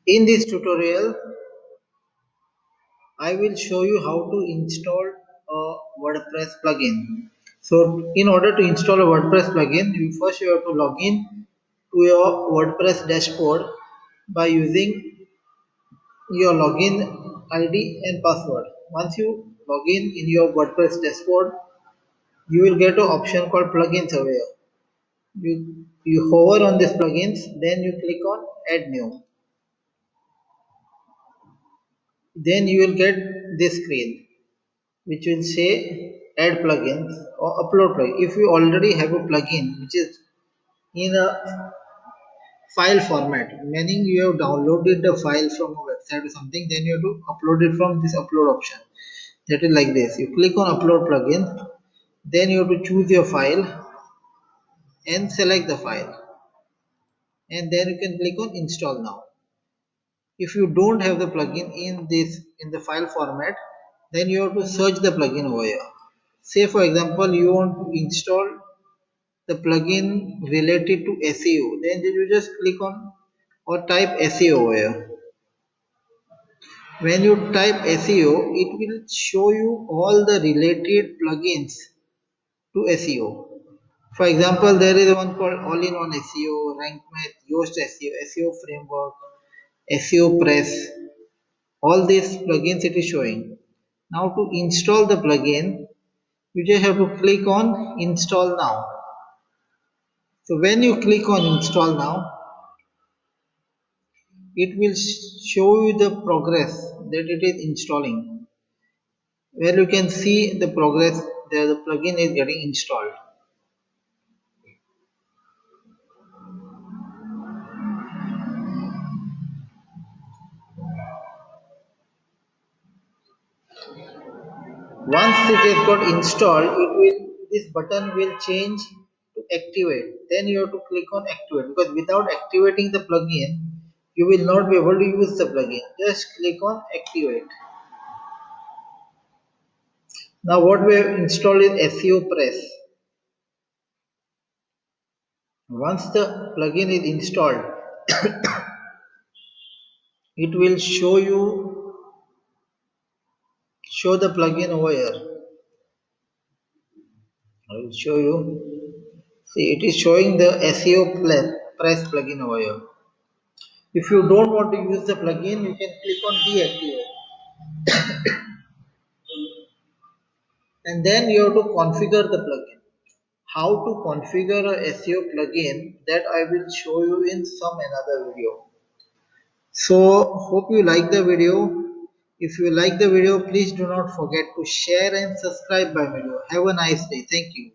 In this tutorial, I will show you how to install a WordPress plugin. So, in order to install a WordPress plugin, you have to log in to your WordPress dashboard by using your login ID and password. Once you log in your WordPress dashboard, you will get an option called plugins over here. You hover on this plugins, then you click on add new. Then you will get this screen which will say add plugins or upload plugin. If you already have a plugin which is in a file format, meaning you have downloaded the file from a website or something, then you have to upload it from this upload option. That is like this. You click on upload plugin, then you have to choose your file and select the file, and then you can click on install now. If you don't have the plugin in the file format, then you have to search the plugin over here. Say for example you want to install the plugin related to SEO, then you just click on or type SEO over here. When you type SEO, it will show you all the related plugins to SEO. For example, there is one called all-in-one SEO, RankMath, Yoast SEO, SEO framework, SEO press. All these plugins it is showing. Now to install the plugin, you just have to click on install now. So when you click on install now, it will show you the progress that it is installing, where you can see the progress that the plugin is getting installed. Once it has got installed, this button will change to activate. Then you have to click on activate, because without activating the plugin you will not be able to use the plugin. Just click on activate. Now what we have installed is SEO press. Once the plugin is installed, it will show the plugin over here. I will show you. See, it is showing the SEO press plugin over here. If you don't want to use the plugin, you can click on deactivate, and then you have to configure the plugin. How to configure a SEO plugin, that I will show you in some another video. So hope you like the video. If you like the video, please do not forget to share and subscribe my video. Have a nice day. Thank you.